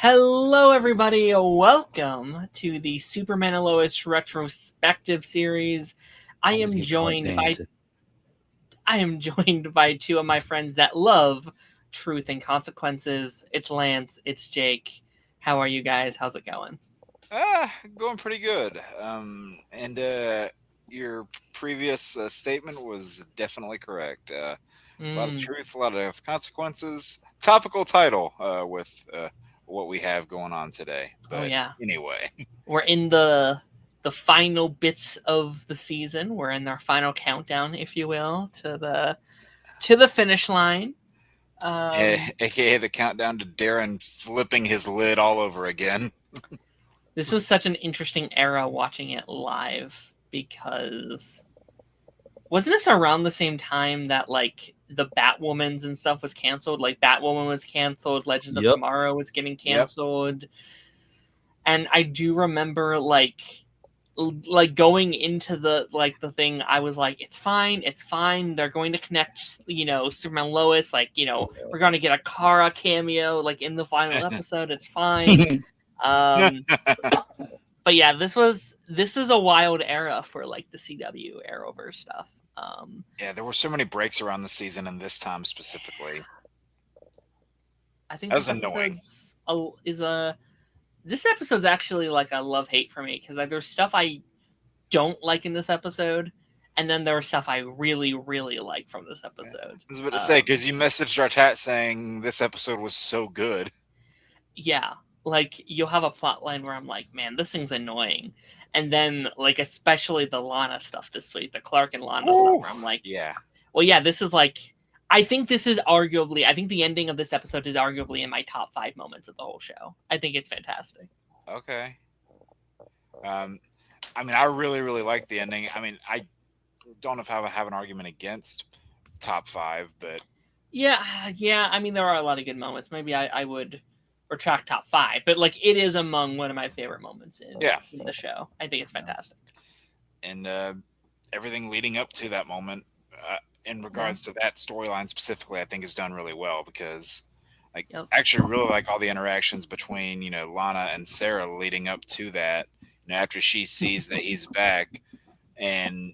Hello, everybody. Welcome to the Superman and Lois Retrospective series. I Always am get caught joined by dancing. I am joined by two of my friends that love truth and consequences. It's Lance. It's Jake. How are you guys? How's it going? Going pretty good. And your previous statement was definitely correct. A lot of Mm, truth, a lot of consequences. Topical title with what we have going on today. oh But yeah, anyway, we're in the final bits of the season. We're in our final countdown, if you will, to the finish line. Um, aka the countdown to Darren flipping his lid all over again. this was such an interesting era watching it live because wasn't this around the same time that like the Batwoman's and stuff was canceled? Like Batwoman was canceled, Legends of Yep. Tomorrow was getting Yep. canceled, and I do remember like going into the thing. I was like, it's fine. They're going to connect, Superman and Lois. Like, we're going to get a Kara cameo like in the final episode. It's fine. Um, but yeah, this is a wild era for like the CW Arrowverse stuff. Yeah, there were so many breaks around the season and this time specifically. I think That was annoying. this episode's actually like a love hate for me because like there's stuff I don't like in this episode, and then there's stuff I really really like from this episode. I was about to say, because you messaged our chat saying this episode was so good. Yeah, like you'll have a plot line where I'm like, man, this thing's annoying, and then like especially the Lana stuff this week, the Clark and Lana stuff, Ooh, where I'm like, yeah. well, yeah, this is like. I think this is arguably. I think the ending of this episode is arguably in my top 5 moments of the whole show. I think it's fantastic. Okay. Um, I mean, I really, really like the ending. I mean, I don't know if I would have an argument against top five, but Yeah, yeah. I mean, there are a lot of good moments. Maybe I would retract top 5, but like it is among one of my favorite moments yeah. in the show. I think it's fantastic. And everything leading up to that moment, in Yeah. regards to that storyline specifically, I think is done really well because, like, Yep. I actually really like all the interactions between Lana and Sarah leading up to that. After she sees that he's back, and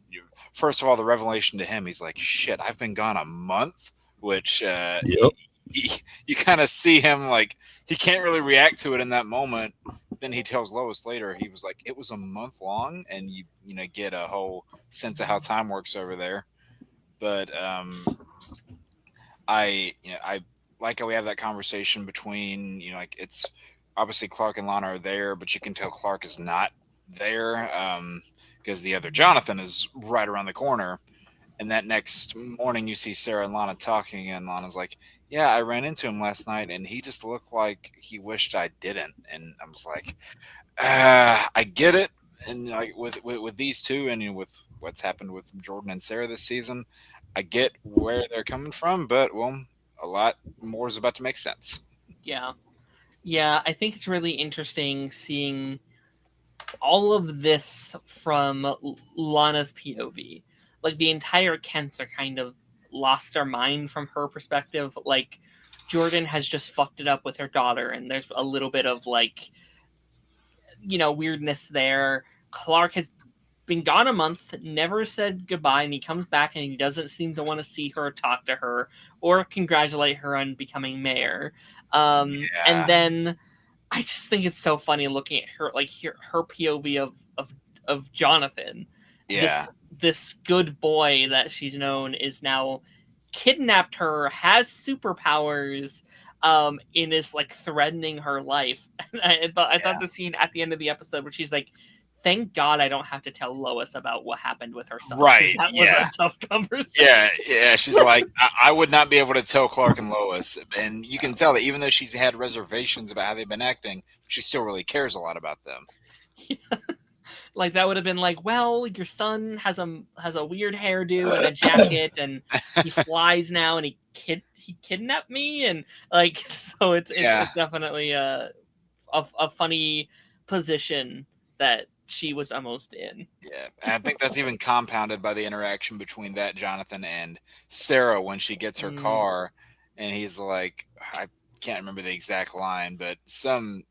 first of all, the revelation to him, he's like, "Shit, I've been gone a month," which Yep. you kind of see him like he can't really react to it in that moment. Then he tells Lois later he was like, "It was a month long," and you get a whole sense of how time works over there. But I like how we have that conversation between like it's obviously Clark and Lana are there, but you can tell Clark is not there because the other Jonathan is right around the corner. And that next morning, you see Sarah and Lana talking, and Lana's like, "Yeah, I ran into him last night, and he just looked like he wished I didn't." And I was like, "I get it." And like with these two, and with what's happened with Jordan and Sarah this season, I get where they're coming from. But well, a lot more is about to make sense. Yeah. Yeah. I think it's really interesting seeing all of this from Lana's POV. Like the entire Kents are kind of lost their mind from her perspective. Like Jordan has just fucked it up with her daughter, and there's a little bit of like weirdness there. Clark has been gone a month, never said goodbye, and he comes back and he doesn't seem to want to see her, talk to her, or congratulate her on becoming mayor. And Yeah, then I just think it's so funny looking at her, like her POV of Jonathan, yeah, this good boy that she's known is now kidnapped her, has superpowers, and is like threatening her life. And I thought yeah. the scene at the end of the episode where she's like, "Thank God I don't have to tell Lois about what happened with her son because Right. that was a Yeah. tough conversation." Yeah. She's like, I would not be able to tell Clark and Lois, and you can tell that even though she's had reservations about how they've been acting, she still really cares a lot about them. Like that would have been like, well, your son has a weird hairdo and a jacket, and he flies now, and he kidnapped me, and like so Yeah. it's definitely a funny position that she was almost in. Yeah, and I think that's even compounded by the interaction between that Jonathan and Sarah when she gets her Mm, car, and he's like, "I can't remember the exact line, but some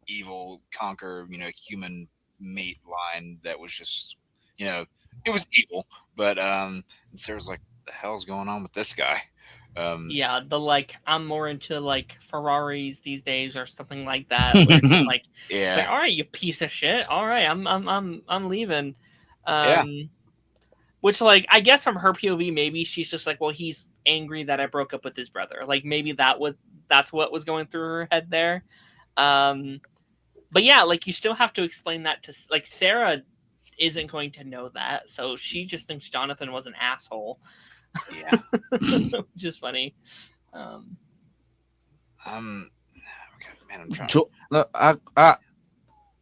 evil conquer, human meat line that was just, you know, it was evil. But and Sarah's like, the hell's going on with this guy? Um, Yeah, the like I'm more into like Ferraris these days or something like that, where it's yeah, like, all right, you piece of shit. All right, I'm leaving. yeah, Um, which like I guess from her POV, maybe she's just like, well, he's angry that I broke up with his brother. Like maybe that's what was going through her head there. Um, but yeah, like you still have to explain that to like Sarah isn't going to know that, so she just thinks Jonathan was an asshole, yeah. which is funny. Um, Um, okay, man, I'm trying.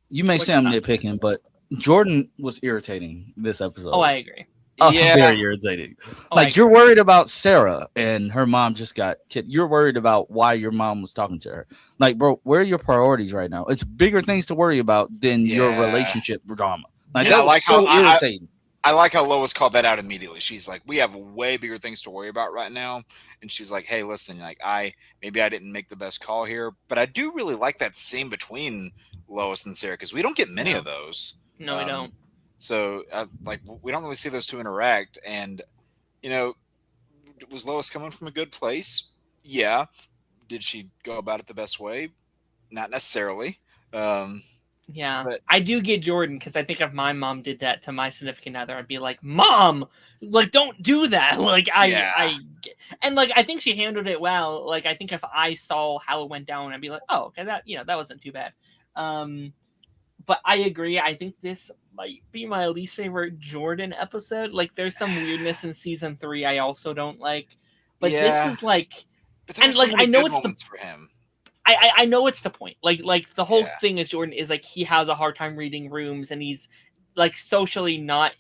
You may what's say your I'm thoughts? nitpicking, but Jordan was irritating this Oh, episode. I agree. Yeah, Very irritating. Oh, I Like you're agree. worried about Sarah and her mom just got kid. You're worried about why your mom was talking to her. Like, bro, where are your priorities right now? It's bigger things to worry about than your yeah. relationship drama. Like And Yep. I that was like how so irritating. I like how Lois called that out immediately. She's like, "We have way bigger things to worry about right now." And she's like, "Hey, listen, like maybe I didn't make the best call here, but I do really like that scene between Lois and Sarah because we don't get many No, of those. no, we don't. Um, so like we don't really see those two interact. And you know, was Lois coming from a good place? Yeah. Did she go about it the best way? Not necessarily. Um, Yeah, but I do get Jordan because I think if my mom did that to my significant other, I'd be like, "Mom, like, don't do that." Like, yeah, and like I think she handled it well. Like, I think if I saw how it went down, I'd be like, "Oh, okay, that wasn't too bad." Um, but I agree. I think this might be my least favorite Jordan episode. Like, there's some weirdness in season 3 I also don't like, but this yeah. is like, But there were and so like I many know good it's the moments for him. I know it's the point. Like the whole Yeah. thing is Jordan is like he has a hard time reading rooms and he's like socially not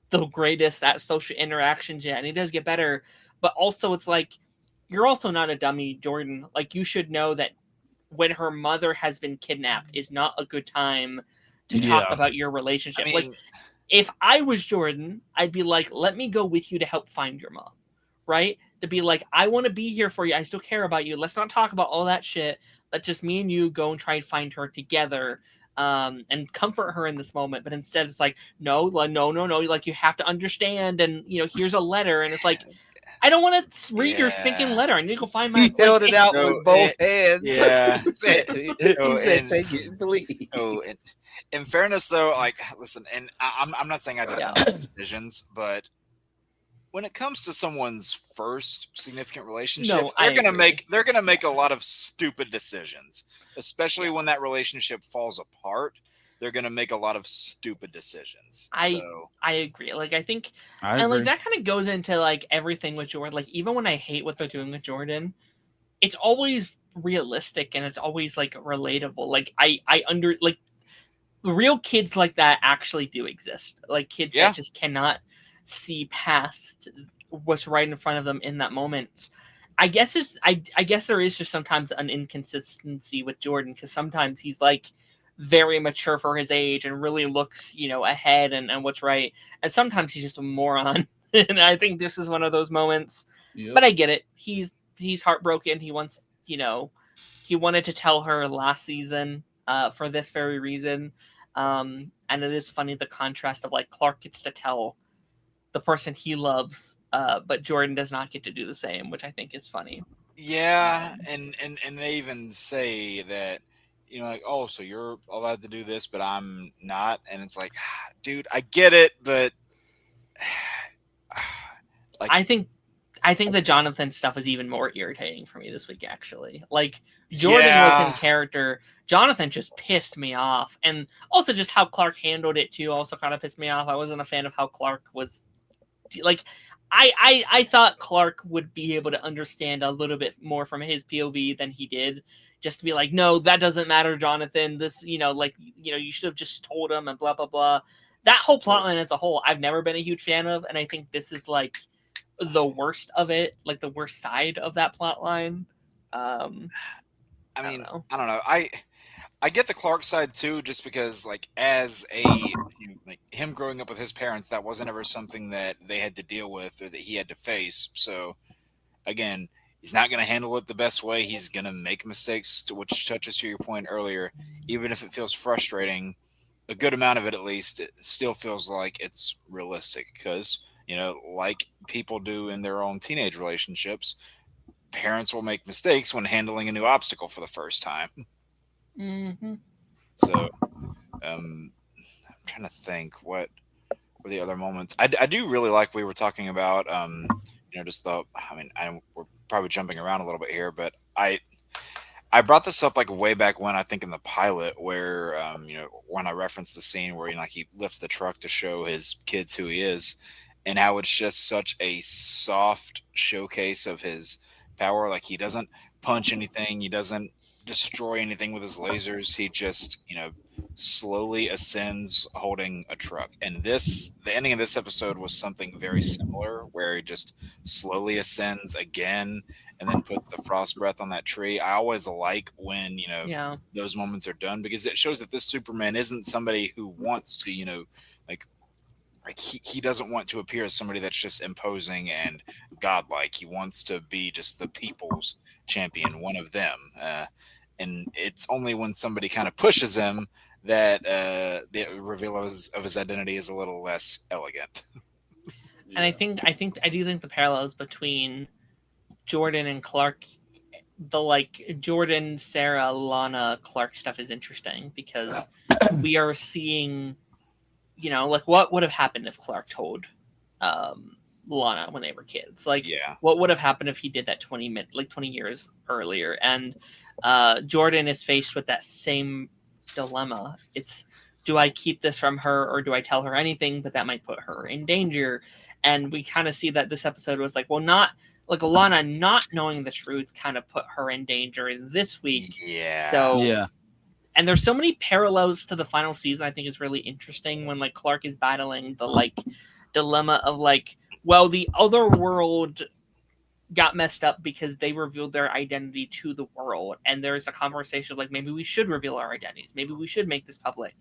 the greatest at social interactions yet, and he does get better. But also it's like you're also not a dummy, Jordan. Like you should know that when her mother has been kidnapped is not a good time to talk Yeah. about your I relationship. Like mean, if I was Jordan, I'd be like, let me go with you to help find your mom, right? To be like, I want to be here for you. I still care about you. Let's not talk about all that shit. Let just me and you go and try and find her together, and comfort her in this moment. But instead, it's like, no, no, no, no. Like you have to understand, and here's a letter, and it's like, I don't want to read your stinking yeah. letter. I need to go find my He like. held it out So with both hands. yeah. he said, Oh, he said, and take it, please. oh, and in fairness, though, like, listen, and I'm not saying I Yeah, defend his decisions, but when it comes to someone's first significant relationship, no, I agree. they're gonna make a lot of stupid decisions, especially Yeah, when that relationship falls apart. They're gonna make a lot of stupid decisions. I So I agree. Like I think, I and like agree. that kind of goes into like everything with Jordan. Like even when I hate what they're doing with Jordan, it's always realistic and it's always like relatable. Like I under like real kids like that actually do exist. Like kids that yeah, just cannot see past what's right in front of them in that moment. I guess there is just sometimes an inconsistency with Jordan because sometimes he's like very mature for his age and really looks, ahead and what's right. And sometimes he's just a moron. And I think this is one of those moments. Yep. But I get it. He's heartbroken. He wants, he wanted to tell her last season, for this very reason. And it is funny the contrast of like Clark gets to tell the person he loves, but Jordan does not get to do the same, which I think is funny. yeah, Um, and they even say that, like, oh, so you're allowed to do this, but I'm not, and it's like, dude, I get it, but like, I think I think the Jonathan stuff is even more irritating for me this week. Actually, like Jordan was in yeah, character. Jonathan just pissed me off, and also just how Clark handled it too. Also, kind of pissed me off. I wasn't a fan of how Clark was like. I thought Clark would be able to understand a little bit more from his POV than he did. Just to be like, no, that doesn't matter, Jonathan. This, you should have just told him and blah blah blah. That whole plotline as a whole, I've never been a huge fan of, and I think this is like the worst of it, like the worst side of that plot line. Um, I I don't mean, know. I don't know. I get the Clark side too, just because like as like him growing up with his parents, that wasn't ever something that they had to deal with or that he had to face. So again, He's not going to handle it the best way. He's going to make mistakes, which touches to your point earlier. Even if it feels frustrating, a good amount of it at least, it still feels like it's realistic because, like people do in their own teenage relationships, parents will make mistakes when handling a new obstacle for the first time. Mm-hmm. So, I'm trying to think what were the other moments. I do really like we were talking about, just we're probably jumping around a little bit here, but I brought this up like way back when, I think in the pilot, where when I referenced the scene where like he lifts the truck to show his kids who he is, and how it's just such a soft showcase of his power. Like he doesn't punch anything, he doesn't destroy anything with his lasers. He just slowly ascends holding a truck. And the ending of this episode was something very similar, where he just slowly ascends again and then puts the frost breath on that tree. I always like when, Yeah. those moments are done, because it shows that this Superman isn't somebody who wants to, like he doesn't want to appear as somebody that's just imposing and godlike. He wants to be just the people's champion, one of them. And it's only when somebody kind of pushes him that the reveal of his identity is a little less elegant. And I do think the parallels between Jordan and Clark, the like Jordan, Sarah, Lana, Clark stuff is interesting because we are seeing, like what would have happened if Clark told Lana when they were kids? Like, Yeah. what would have happened if he did that 20 years earlier? And Jordan is faced with that same dilemma. It's, do I keep this from her or do I tell her anything, but that might put her in danger? And we kind of see that this episode was like, well, not like Lana not knowing the truth kind of put her in danger this week. Yeah. So Yeah. and there's so many parallels to the final season. I think is really interesting when like Clark is battling the like dilemma of like, well, the other world got messed up because they revealed their identity to the world, and there's a conversation of like, maybe we should reveal our identities, maybe we should make this public.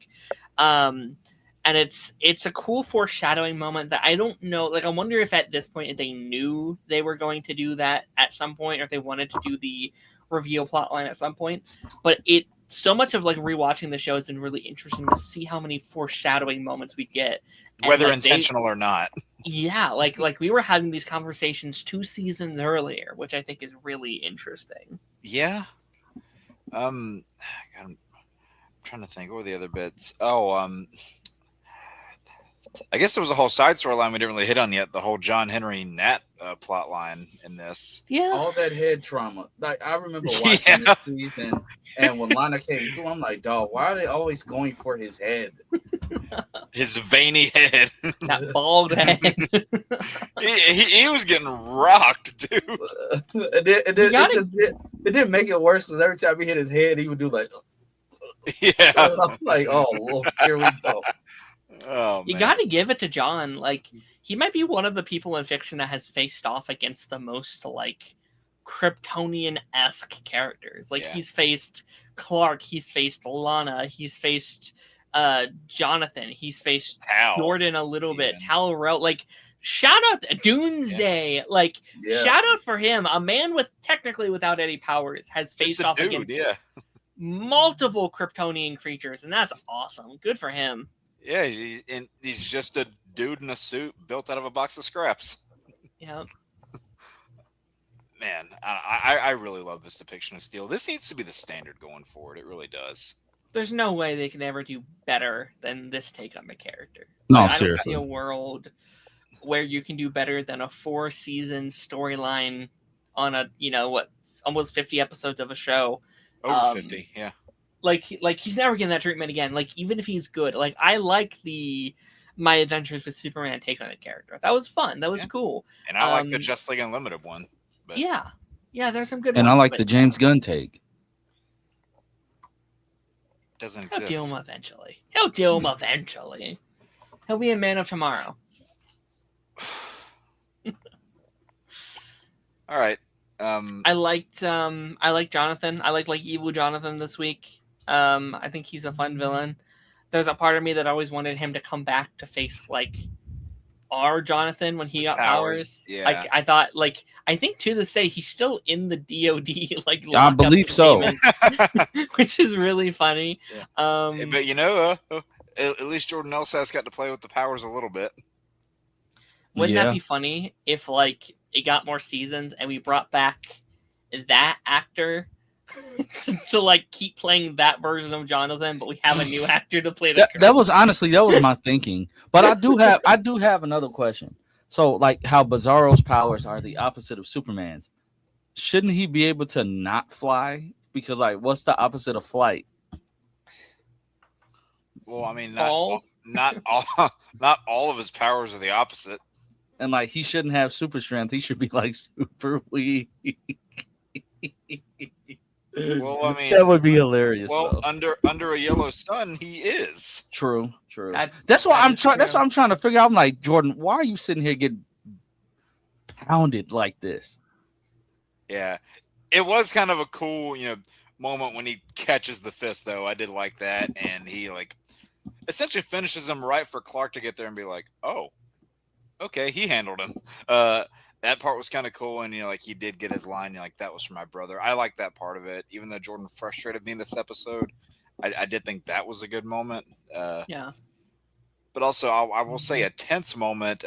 And it's a cool foreshadowing moment that I don't know, like I wonder if at this point if they knew they were going to do that at some point, or if they wanted to do the reveal plotline at some point. But so much of like rewatching the show has been really interesting to see how many foreshadowing moments we get, and whether like intentional or not. Yeah, like we were having these conversations 2 seasons earlier, which I think is really interesting. Yeah. I'm trying to think, what were the other bits? Oh, I guess there was a whole side storyline we didn't really hit on yet. The whole John Henry Nat plot line in this. Yeah. All that head trauma. Like I remember watching this season, and when Lana came through, I'm like, dog, why are they always going for his head? His veiny head. That bald head. he was getting rocked, dude. It didn't make it worse because every time he hit his head, he would do like, yeah. I'm like, oh, here we go. Oh, you got to give it to John. Like, he might be one of the people in fiction that has faced off against the most, like, Kryptonian-esque characters. Like, he's faced Clark, he's faced Lana, he's faced Jonathan, he's faced Tal, Jordan a little bit, Tal-Rel. Like, shout out to Doomsday. Like, shout out for him. A man technically without any powers has faced off against multiple Kryptonian creatures, and that's awesome. Good for him. Yeah, he's just a dude in a suit built out of a box of scraps. Yeah. Man, I really love this depiction of Steel. This needs to be the standard going forward. It really does. There's no way they can ever do better than this take on the character. No, like, seriously. I don't see a world where you can do better than a 4-season storyline on a, almost 50 episodes of a show. Over 50, yeah. Like he's never getting that treatment again. Like, even if he's good, like I like My Adventures with Superman take on a character. That was fun. That was cool. And I like the Just League Unlimited one. But... Yeah, there's some good and ones. I like the James Gunn take. Doesn't exist. He'll do him eventually. He'll be a Man of Tomorrow. All right. I liked Jonathan. I liked evil Jonathan this week. I think he's a fun villain. There's a part of me that always wanted him to come back to face our Jonathan when he got powers. Yeah. Like I thought, like I think to this day he's still in the DoD like I lockup believe so. containment, which is really funny. Yeah. But But you know, at least Jordan Elsass got to play with the powers a little bit. wouldn't Yeah. that be funny if like it got more seasons and we brought back that actor to like keep playing that version of Jonathan, but we have a new actor to play the That was honestly that was my thinking. But I do have another question. So like how Bizarro's powers are the opposite of Superman's. Shouldn't he be able to not fly? Because like what's the opposite of flight? Well, I mean, All? not all of his powers are the opposite. And like he shouldn't have super strength. He should be like super weak. Well, I mean, that would be hilarious. Well, though. under a yellow sun, he is. True. That's That's why that I'm is trying. That's true. what I'm trying to figure out. I'm like, Jordan, why are you sitting here getting pounded like this? Yeah, it was kind of a cool, moment when he catches the fist. Though I did like that, and he like essentially finishes him right for Clark to get there and be like, "Oh, okay, he handled him." That part was kind of cool, and like he did get his line. Like that was for my brother. I like that part of it, even though Jordan frustrated me in this episode. I did think that was a good moment. Yeah. But also, I will say a tense moment.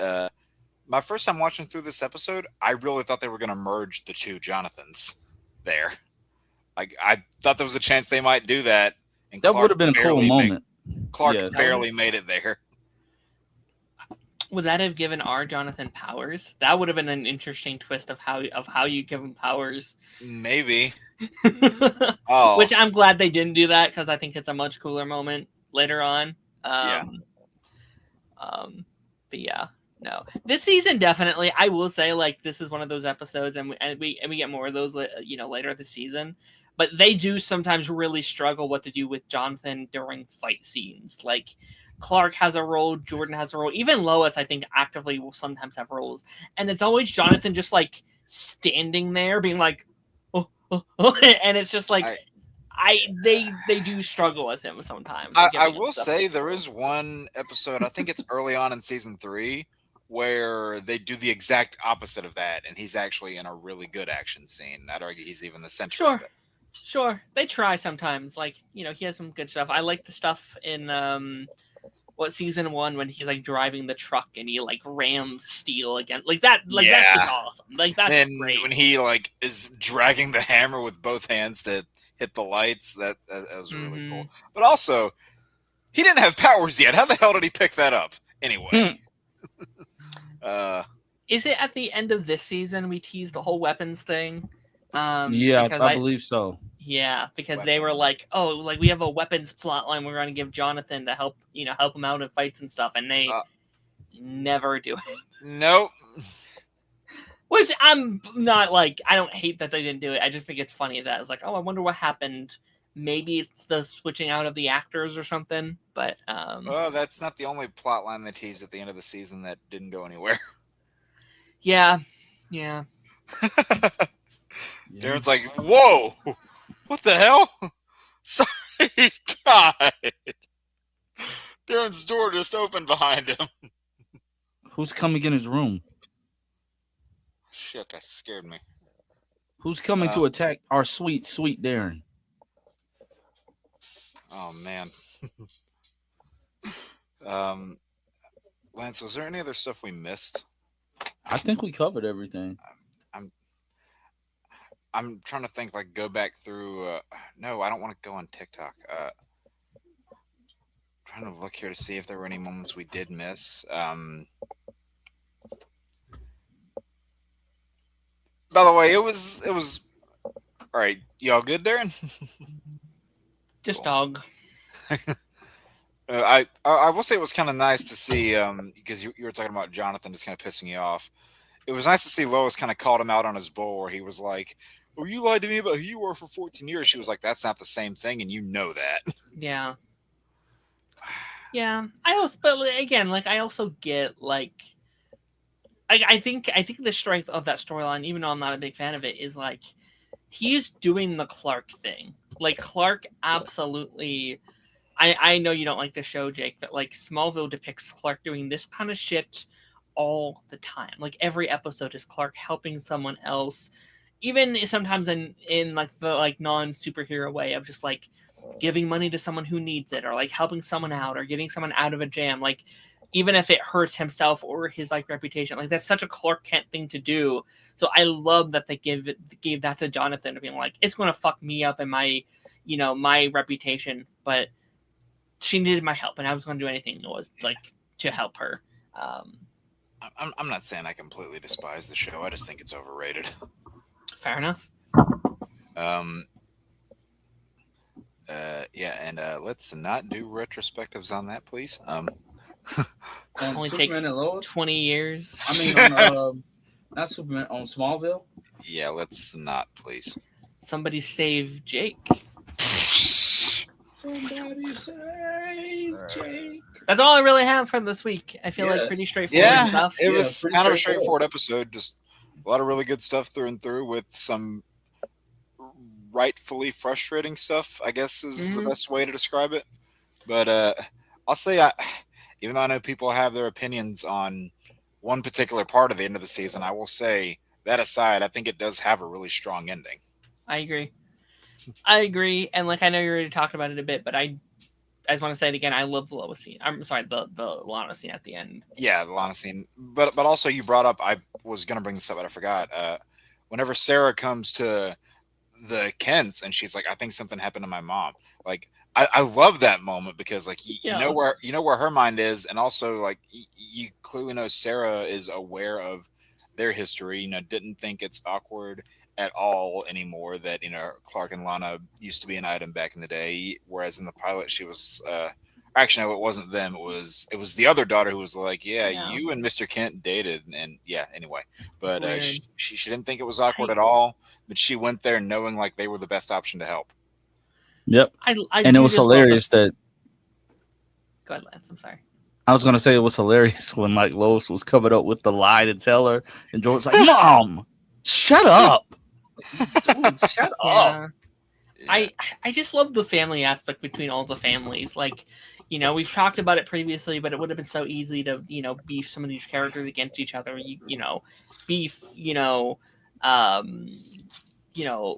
My first time watching through this episode, I really thought they were going to merge the two Jonathans there. Like I thought there was a chance they might do that. And That would have been a cool moment. Clark barely made it there. Would that have given our Jonathan powers? That would have been an interesting twist of how you give him powers. Maybe. Which I'm glad they didn't do that because I think it's a much cooler moment later on. But yeah, no. This season definitely, I will say, like this is one of those episodes, and we get more of those, later this season. But they do sometimes really struggle what to do with Jonathan during fight scenes, like. Clark has a role, Jordan has a role, even Lois, I think, actively will sometimes have roles. And it's always Jonathan just like standing there being like, oh. And it's just like they do struggle with him sometimes. I will say there is one episode, I think it's early on in season 3, where they do the exact opposite of that, and he's actually in a really good action scene. I'd argue he's even the center of it. Sure. They try sometimes. Like, he has some good stuff. I like the stuff in season 1 when he's like driving the truck and he like rams steel again, like that, that's just awesome. Like that's great. When he like is dragging the hammer with both hands to hit the lights, that was really cool. But also, he didn't have powers yet. How the hell did he pick that up anyway? Is it at the end of this season we teased the whole weapons thing? Yeah, I believe so. Yeah, because they were like, "Oh, like we have a weapons plot line. We're going to give Jonathan to help him out in fights and stuff," and they never do it. Nope. Which I'm not like. I don't hate that they didn't do it. I just think it's funny that it's like, "Oh, I wonder what happened." Maybe it's the switching out of the actors or something. But well, that's not the only plot line they teased at the end of the season that didn't go anywhere. Yeah. Darren's like, "Whoa, what the hell?" Sorry, God. Darren's door just opened behind him. Who's coming in his room? Shit, that scared me. Who's coming to attack our sweet, sweet Darren? Oh, man. Lance, was there any other stuff we missed? I think we covered everything. I'm trying to think, like, go back through. No, I don't want to go on TikTok. Trying to look here to see if there were any moments we did miss. By the way, it was. All right, y'all good, Darren? Just dog. I will say it was kind of nice to see, because you were talking about Jonathan just kind of pissing you off. It was nice to see Lois kind of called him out on his bull, where he was like, "Oh, you lied to me about who you were for 14 years." She was like, "That's not the same thing, and you know that." Yeah. Yeah. But again, like, I also get, like, I think the strength of that storyline, even though I'm not a big fan of it, is, like, he's doing the Clark thing. Like, Clark absolutely... I know you don't like the show, Jake, but, like, Smallville depicts Clark doing this kind of shit all the time. Like every episode is Clark helping someone else, even sometimes in like the like non superhero way of just like giving money to someone who needs it, or like helping someone out, or getting someone out of a jam. Like even if it hurts himself or his like reputation, like that's such a Clark Kent thing to do. So I love that they gave that to Jonathan, being like, it's going to fuck me up and my, you know, my reputation, but she needed my help, and I was going to do anything that was like to help her. I'm not saying I completely despise the show. I just think it's overrated. Fair enough. Yeah, and let's not do retrospectives on that, please. Only take Superman and Lois? 20 years. I mean, on not Superman, on Smallville. Yeah, let's not, please. Somebody save Jake. Somebody save Jake. That's all I really have for this week. I feel like pretty straightforward stuff. It was pretty kind of a straightforward straightforward episode. Just a lot of really good stuff through and through, with some rightfully frustrating stuff, I guess is the best way to describe it. But I'll say, even though I know people have their opinions on one particular part of the end of the season, I will say that aside, I think it does have a really strong ending. I agree. And like, I know you already talked about it a bit, but I just want to say it again. I love the Lois scene. I'm sorry, the Lana scene at the end. Yeah, the Lana scene. But also you brought up, I was going to bring this up, but I forgot. Whenever Sarah comes to the Kents and she's like, I think something happened to my mom. Like, I love that moment, because like you know where her mind is, and also like you clearly know Sarah is aware of their history. You know, didn't think it's awkward at all anymore that, you know, Clark and Lana used to be an item back in the day, whereas in the pilot she was actually, no, it wasn't them, it was the other daughter who was like, yeah. You and Mr. Kent dated, and yeah, anyway, but she didn't think it was awkward at all, but she went there knowing like they were the best option to help. Yep. And it was hilarious that. Go ahead, Lance. I'm sorry. I was gonna say it was hilarious when like Lois was coming up with the lie to tell her, and George's like, "Mom, shut up, dude, shut up." I just love the family aspect between all the families. Like, you know, we've talked about it previously, but it would have been so easy to, you know, beef some of these characters against each other. You know, beef,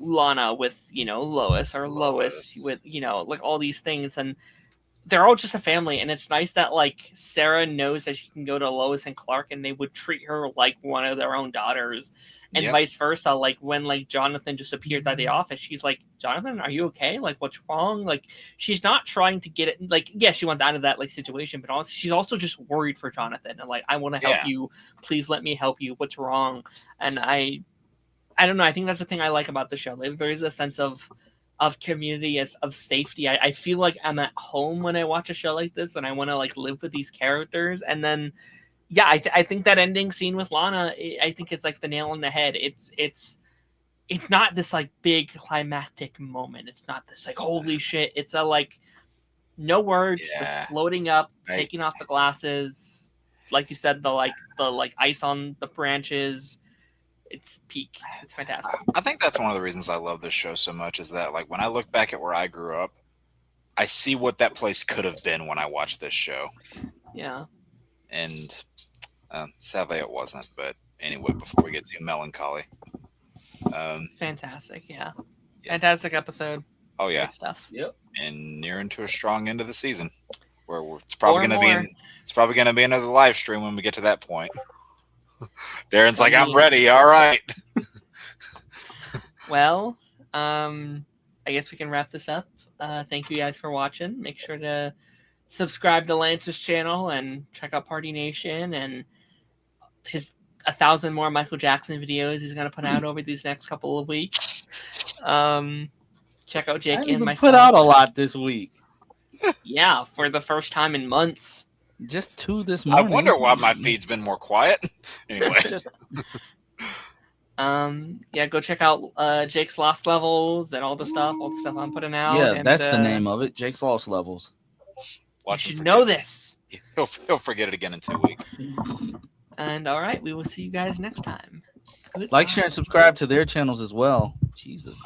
Lana with, you know, Lois, or Lois with, you know, like all these things, and they're all just a family. And it's nice that like Sarah knows that she can go to Lois and Clark and they would treat her like one of their own daughters, and vice versa. Like when like Jonathan just appears at the office, she's like, Jonathan, are you okay? Like, what's wrong? Like, she's not trying to get it. Like, yeah, she wants out of that like situation, but also she's also just worried for Jonathan, and like, I want to help you. Please let me help you. What's wrong? And I don't know. I think that's the thing I like about the show. Like, there is a sense of community, of safety. I feel like I'm at home when I watch a show like this, and I want to like live with these characters. And then, yeah, I think that ending scene with Lana, I think it's like the nail on the head. It's not this like big climactic moment. It's not this like holy shit. It's a like no words, just floating up, taking off the glasses, like you said, the ice on the branches. It's peak. It's fantastic. I think that's one of the reasons I love this show so much, is that like when I look back at where I grew up, I see what that place could have been when I watched this show. Yeah. And sadly it wasn't. But anyway, before we get too melancholy. Fantastic. Yeah. Fantastic episode. Oh yeah. Good stuff. Yep. And nearing to a strong end of the season, where it's probably going to be another live stream when we get to that point. Darren's like, I'm ready. All right. Well, I guess we can wrap this up. Thank you guys for watching. Make sure to subscribe to Lance's channel and check out Party Nation and his 1,000 more Michael Jackson videos he's going to put out over these next couple of weeks. Check out Jake and myself. Put out a lot this week. Yeah, for the first time in months. Just 2 this morning. I wonder why my feed's been more quiet. Anyway. Yeah, go check out Jake's Lost Levels and all the stuff I'm putting out. Yeah, and, that's the name of it. Jake's Lost Levels. You should know this. He'll forget it again in 2 weeks. And all right, we will see you guys next time. Like, share, and subscribe to their channels as well. Jesus.